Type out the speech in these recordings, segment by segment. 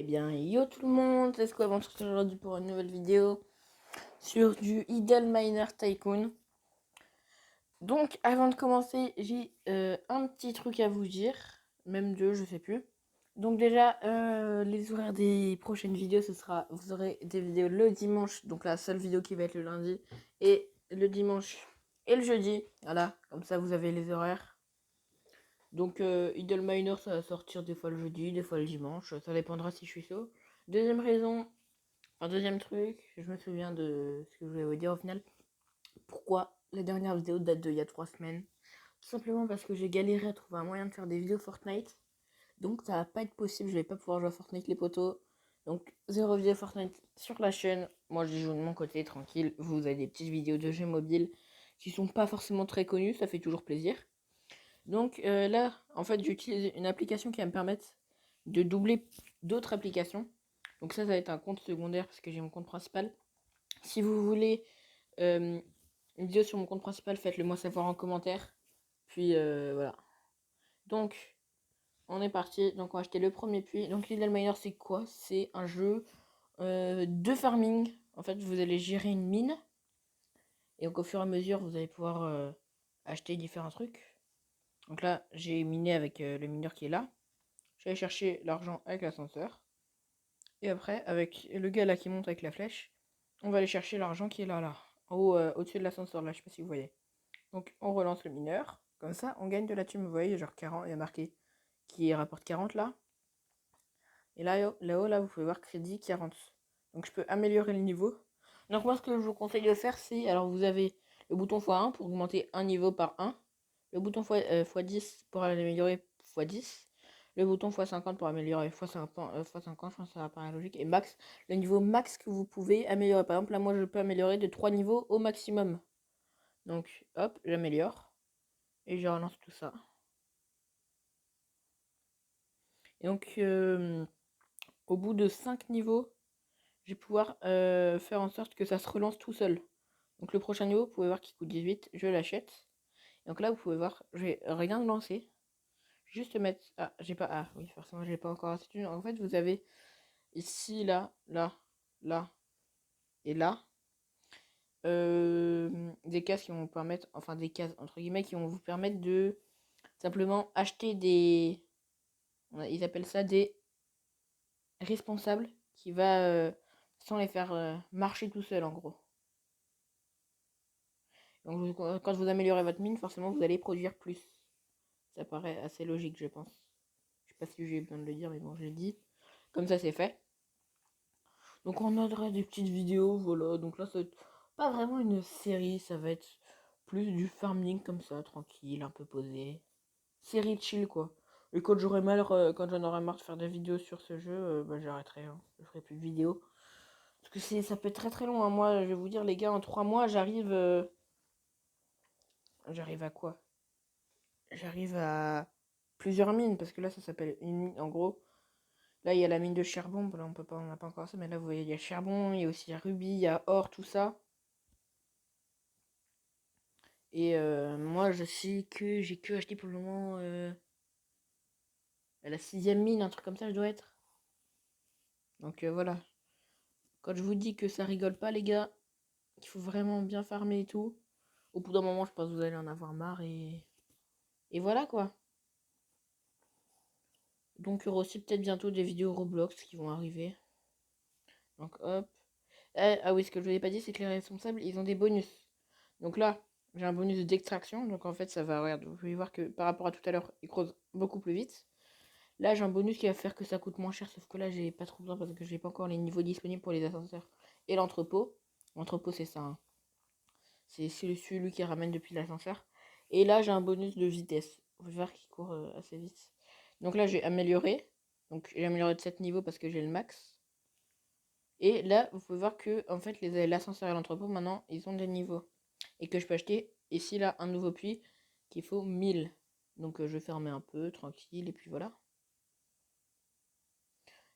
Eh bien, yo tout le monde, c'est quoi avant aujourd'hui pour une nouvelle vidéo sur du Idle Miner Tycoon. Donc, avant de commencer, j'ai un petit truc à vous dire, même deux, je sais plus. Donc déjà, les horaires des prochaines vidéos, vous aurez des vidéos le dimanche, donc la seule vidéo qui va être le lundi, et le dimanche et le jeudi. Voilà, comme ça vous avez les horaires. Donc Idle Miner, ça va sortir des fois le jeudi, des fois le dimanche, ça dépendra si je suis chaud. Deuxième raison, deuxième truc, je me souviens de ce que je voulais vous dire au final. Pourquoi la dernière vidéo date d'il y a 3 semaines? Tout simplement parce que j'ai galéré à trouver un moyen de faire des vidéos Fortnite. Donc ça va pas être possible, je vais pas pouvoir jouer à Fortnite les potos. Donc 0 vidéo Fortnite sur la chaîne. Moi je joue de mon côté tranquille. Vous avez des petites vidéos de jeux mobiles qui sont pas forcément très connues, ça fait toujours plaisir. Donc là, en fait, j'utilise une application qui va me permettre de doubler d'autres applications. Donc ça va être un compte secondaire parce que j'ai mon compte principal. Si vous voulez une vidéo sur mon compte principal, faites-le moi savoir en commentaire. Puis voilà. Donc, on est parti. Donc, on va acheter le premier puits. Donc, Little Miner, c'est quoi? C'est un jeu de farming. En fait, vous allez gérer une mine. Et donc, au fur et à mesure, vous allez pouvoir acheter différents trucs. Donc là, j'ai miné avec le mineur qui est là. J'allais chercher l'argent avec l'ascenseur. Et après, avec le gars là qui monte avec la flèche, on va aller chercher l'argent qui est là. En haut, au-dessus de l'ascenseur, là, je sais pas si vous voyez. Donc, on relance le mineur. Comme ça, on gagne de la thune. Vous voyez, genre 40, il y a marqué qui rapporte 40 là. Et là-haut, là, vous pouvez voir crédit 40. Donc, je peux améliorer le niveau. Donc, moi, ce que je vous conseille de faire, c'est. Alors, vous avez le bouton x1 pour augmenter un niveau par 1. Le bouton x10 pour améliorer x10. Le bouton x50 pour améliorer x50, je pense que ça paraît logique. Et max, le niveau max que vous pouvez améliorer. Par exemple, là, moi, je peux améliorer de 3 niveaux au maximum. Donc, hop, j'améliore. Et je relance tout ça. Et donc, au bout de 5 niveaux, je vais pouvoir faire en sorte que ça se relance tout seul. Donc, le prochain niveau, vous pouvez voir qu'il coûte 18. Je l'achète. Donc là, vous pouvez voir, je vais rien lancer. Juste mettre. Ah, j'ai pas. Ah, oui, forcément, j'ai pas encore assez de thunes. En fait, vous avez ici, là, là et là. Des cases qui vont vous permettre. Enfin, des cases, entre guillemets, qui vont vous permettre de simplement acheter des. Ils appellent ça des responsables qui va. Sans les faire marcher tout seul, en gros. Donc, quand vous améliorez votre mine, forcément, vous allez produire plus. Ça paraît assez logique, je pense. Je sais pas si j'ai besoin de le dire, mais bon, je l'ai dit. Comme ça, c'est fait. Donc on aura des petites vidéos, voilà. Donc là, ça va être pas vraiment une série, ça va être plus du farming comme ça, tranquille, un peu posé. Série chill, quoi. Et quand quand j'en aurai marre de faire des vidéos sur ce jeu, bah, j'arrêterai, hein. Je ferai plus de vidéos. Parce que ça peut être très très long, hein. Moi, je vais vous dire, les gars, en 3 mois, j'arrive à quoi? J'arrive à plusieurs mines, parce que là, ça s'appelle une mine, en gros. Là, il y a la mine de charbon. Bon, là, on n'a pas encore ça, mais là, vous voyez, il y a charbon, il y a aussi rubis, il y a or, tout ça. Et moi, je sais que j'ai que acheté pour le moment la 6ème mine, un truc comme ça, je dois être. Donc voilà. Quand je vous dis que ça rigole pas, les gars, qu'il faut vraiment bien farmer et tout, au bout d'un moment, je pense que vous allez en avoir marre et voilà quoi. Donc il y aura aussi peut-être bientôt des vidéos Roblox qui vont arriver. Donc hop. Ah oui, ce que je vous ai pas dit, c'est que les responsables, ils ont des bonus. Donc là, j'ai un bonus d'extraction. Donc en fait, ça va, regarde, vous pouvez voir que par rapport à tout à l'heure, il creuse beaucoup plus vite. Là, j'ai un bonus qui va faire que ça coûte moins cher, sauf que là, j'ai pas trop besoin parce que j'ai pas encore les niveaux disponibles pour les ascenseurs et l'entrepôt. L'entrepôt, c'est ça, hein. C'est celui qui ramène depuis l'ascenseur. Et là, j'ai un bonus de vitesse. Vous pouvez voir qu'il court assez vite. Donc là, j'ai amélioré. Donc j'ai amélioré de 7 niveaux parce que j'ai le max. Et là, vous pouvez voir que en fait, l'ascenseur et l'entrepôt, maintenant, ils ont des niveaux. Et que je peux acheter ici, là, un nouveau puits qu'il faut 1000. Donc je vais fermer un peu, tranquille, et puis voilà.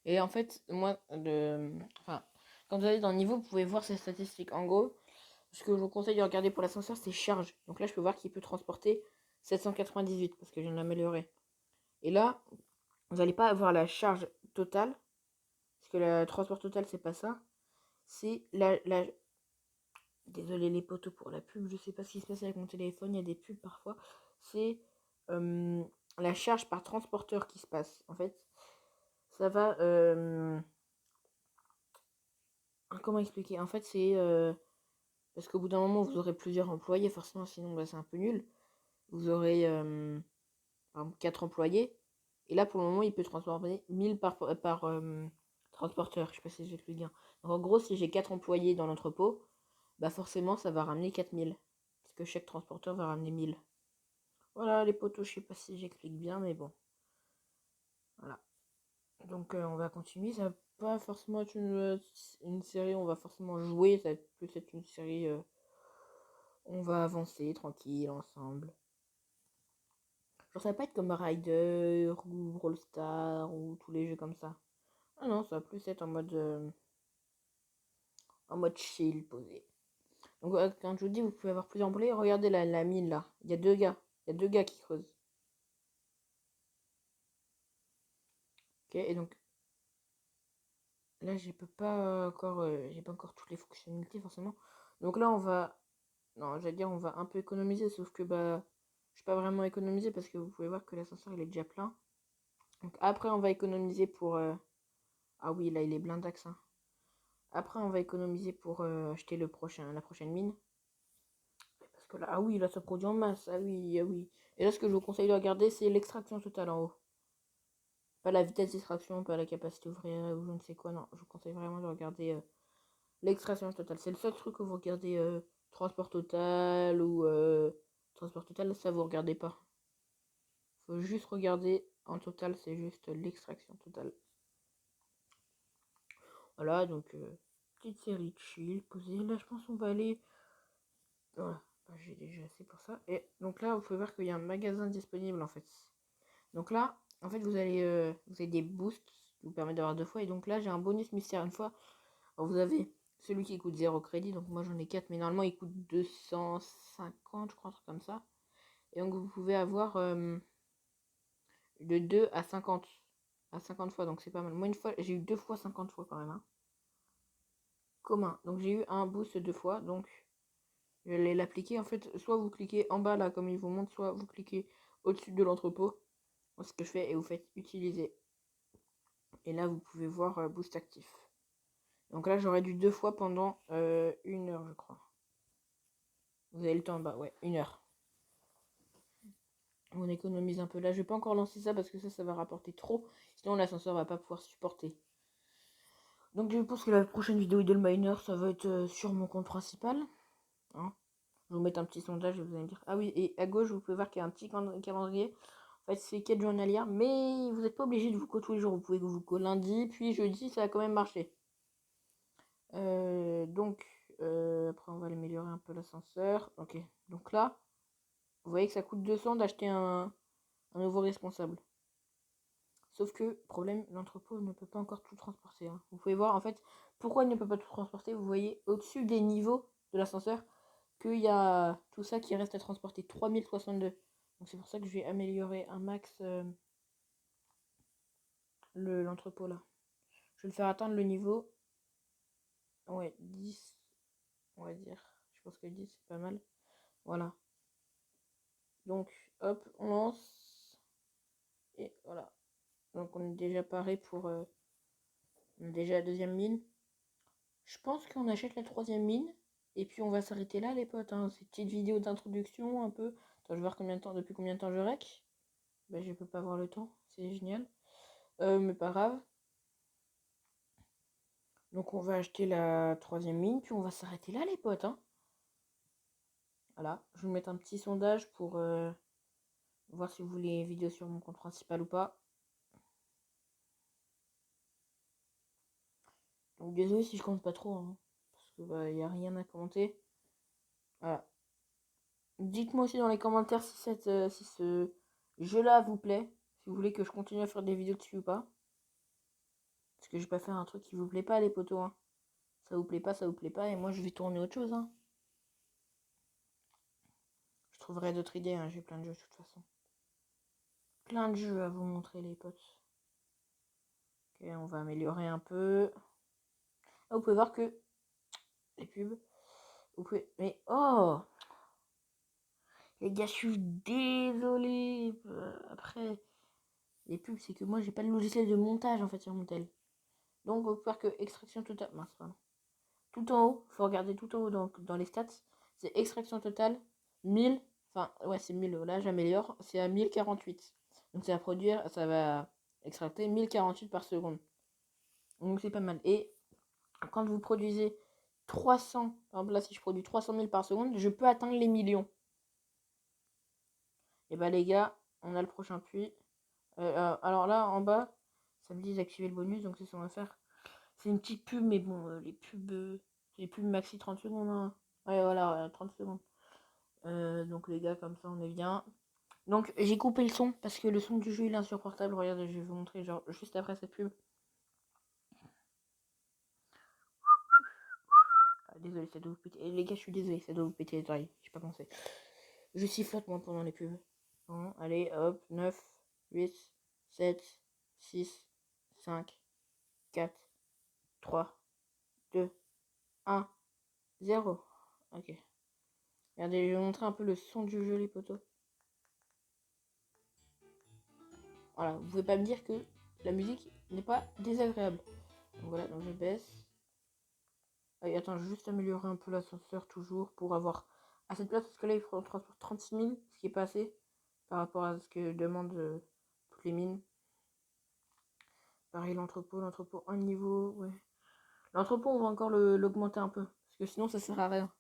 Et en fait, moi, quand vous allez dans le niveau, vous pouvez voir ces statistiques. En gros, ce que je vous conseille de regarder pour l'ascenseur, c'est charge. Donc là, je peux voir qu'il peut transporter 798 parce que je viens de l'améliorer. Et là, vous n'allez pas avoir la charge totale. que la transport total, c'est pas ça. C'est Désolé les poteaux pour la pub, je sais pas ce qui se passe avec mon téléphone, il y a des pubs parfois. C'est la charge par transporteur qui se passe. En fait, ça va... comment expliquer? En fait, c'est... parce qu'au bout d'un moment, vous aurez plusieurs employés, forcément, sinon bah, c'est un peu nul. Vous aurez par exemple, 4 employés. Et là, pour le moment, il peut transporter 1000 par transporteur. Je sais pas si j'explique bien. Donc, en gros, si j'ai 4 employés dans l'entrepôt, bah forcément, ça va ramener 4000. Parce que chaque transporteur va ramener 1000. Voilà, les poteaux, je sais pas si j'explique bien, mais bon. Voilà. Donc, on va continuer. Ça va pas forcément être une série, on va forcément jouer. Ça va plus être une série, on va avancer tranquille, ensemble. Genre, ça va pas être comme Rider ou Brawl Stars ou tous les jeux comme ça. Ah non, ça va plus être en mode chill, posé. Donc, quand je vous dis, vous pouvez avoir plusieurs employés, regardez la mine là. Il y a deux gars. Il y a deux gars qui creusent. Ok, et donc là, j'ai pas encore toutes les fonctionnalités forcément. Donc là, on va, non, j'allais dire, on va un peu économiser, sauf que bah, je vais pas vraiment économiser parce que vous pouvez voir que l'ascenseur il est déjà plein. Donc après, on va économiser pour, ah oui, là, il est blindax, hein. Après, on va économiser pour acheter la prochaine mine. Parce que là, ah oui, là, ça produit en masse. Ah oui, ah oui. Et là, ce que je vous conseille de regarder, c'est l'extraction totale en haut. Pas la vitesse d'extraction, pas la capacité ouvrière ou je ne sais quoi. Non, je vous conseille vraiment de regarder l'extraction totale. C'est le seul truc que vous regardez transport total ou transport total, ça vous regardez pas. Faut juste regarder en total, c'est juste l'extraction totale. Voilà, donc petite série chill, posée. Là, je pense qu'on va aller. Voilà, bah, j'ai déjà assez pour ça. Et donc là, vous pouvez voir qu'il y a un magasin disponible en fait. Donc là, en fait, vous avez des boosts qui vous permettent d'avoir 2 fois. Et donc là, j'ai un bonus mystère une fois. Alors, vous avez celui qui coûte 0 crédit. Donc moi, j'en ai 4. Mais normalement, il coûte 250, je crois, un truc comme ça. Et donc, vous pouvez avoir de 2 à 50. À 50 fois. Donc, c'est pas mal. Moi, une fois, j'ai eu 2 fois 50 fois quand même. Hein. Commun. Donc, j'ai eu un boost 2 fois. Donc, je vais l'appliquer. En fait, soit vous cliquez en bas là, comme il vous montre, soit vous cliquez au-dessus de l'entrepôt. C'est ce que je fais. Et vous faites utiliser. Et là, vous pouvez voir boost actif. Donc là, j'aurais dû 2 fois pendant 1 heure, je crois. Vous avez le temps en bas, ouais, 1 heure. On économise un peu. Là, je vais pas encore lancer ça parce que ça va rapporter trop. Sinon, l'ascenseur va pas pouvoir supporter. Donc, je pense que la prochaine vidéo Idle ça va être sur mon compte principal. Hein. Je vais vous mettre un petit sondage et vous allez me dire. Ah oui, et à gauche, vous pouvez voir qu'il y a un petit calendrier. En fait, c'est quête journalière, mais vous n'êtes pas obligé de vous co tous les jours. Vous pouvez vous co lundi, puis jeudi, ça a quand même marché. Donc, après, on va améliorer un peu l'ascenseur. Ok, donc là, vous voyez que ça coûte 200 d'acheter un nouveau responsable. Sauf que, problème, l'entrepôt ne peut pas encore tout transporter. Hein. Vous pouvez voir, en fait, pourquoi il ne peut pas tout transporter. Vous voyez au-dessus des niveaux de l'ascenseur qu'il y a tout ça qui reste à transporter. 3062. Donc, c'est pour ça que je vais améliorer un max l'entrepôt là. Je vais le faire atteindre le niveau. Ouais, 10. On va dire. Je pense que 10 c'est pas mal. Voilà. Donc, hop, on lance. Et voilà. Donc, on est déjà paré pour... on a déjà la deuxième mine. Je pense qu'on achète la troisième mine. Et puis, on va s'arrêter là, les potes. Hein. Cette petite vidéo d'introduction, un peu. Attends, je vais voir depuis combien de temps je rec. Bah, je peux pas voir le temps. C'est génial. Mais pas grave. Donc, on va acheter la troisième mine. Puis, on va s'arrêter là, les potes. Hein. Voilà. Je vais vous mettre un petit sondage pour voir si vous voulez vidéo sur mon compte principal ou pas. Donc désolé si je compte pas trop, hein, parce que bah y a rien à commenter. Voilà. Dites-moi aussi dans les commentaires si ce jeu-là vous plaît, si vous voulez que je continue à faire des vidéos dessus ou pas. Parce que je vais pas faire un truc qui vous plaît pas les potos. Hein. Ça vous plaît pas, et moi je vais tourner autre chose. Hein. Je trouverai d'autres idées, hein, j'ai plein de jeux de toute façon. Plein de jeux à vous montrer les potes. Ok, on va améliorer un peu. Là, vous pouvez voir que les pubs, vous pouvez... Mais oh, les gars, je suis désolé. Après, les pubs, c'est que moi, j'ai pas de logiciel de montage en fait sur mon tel. Donc, vous pouvez voir que extraction totale. Mince, pardon. Tout en haut, faut regarder tout en haut dans les stats. C'est extraction totale 1000. Enfin, ouais, c'est 1000. Là, j'améliore. C'est à 1048. Donc, ça va produire, ça va extracter 1048 par seconde. Donc, c'est pas mal. Et quand vous produisez 300, par exemple là, si je produis 300 000 par seconde, je peux atteindre les millions. Et bah, les gars, on a le prochain puits. Alors là, en bas, ça me dit d'activer le bonus, donc c'est ce qu'on va faire. C'est une petite pub, mais bon, les pubs maxi 30 secondes. Hein. Ouais, voilà, 30 secondes. Donc les gars, comme ça, on est bien. Donc j'ai coupé le son, parce que le son du jeu, il est insupportable. Regardez, je vais vous montrer, genre, juste après cette pub. Ah, désolé, ça doit vous péter. Les gars, je suis désolé, ça doit vous péter les oreilles. J'ai pas pensé. Je sifflote, moi, pendant les pubs. Bon, allez, hop, 9, 8, 7, 6, 5, 4, 3, 2, 1, 0. Ok. Regardez, je vais vous montrer un peu le son du jeu, les potos. Voilà, vous pouvez pas me dire que la musique n'est pas désagréable. Donc voilà, donc je baisse. Et attends, je vais juste améliorer un peu l'ascenseur toujours pour avoir assez de place parce que là il faut transporter 36 000, ce qui est pas assez par rapport à ce que demandent toutes les mines. Pareil, l'entrepôt un niveau, ouais. L'entrepôt, on va encore l'augmenter un peu parce que sinon ça sert à rien.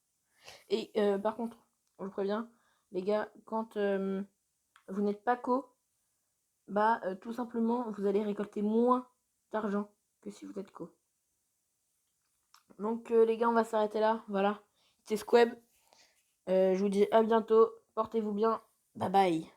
Et par contre, je vous préviens, les gars, quand vous n'êtes pas co, bah tout simplement vous allez récolter moins d'argent que si vous êtes co. Donc les gars, on va s'arrêter là. Voilà, c'était Squeb. Je vous dis à bientôt. Portez-vous bien. Bye bye.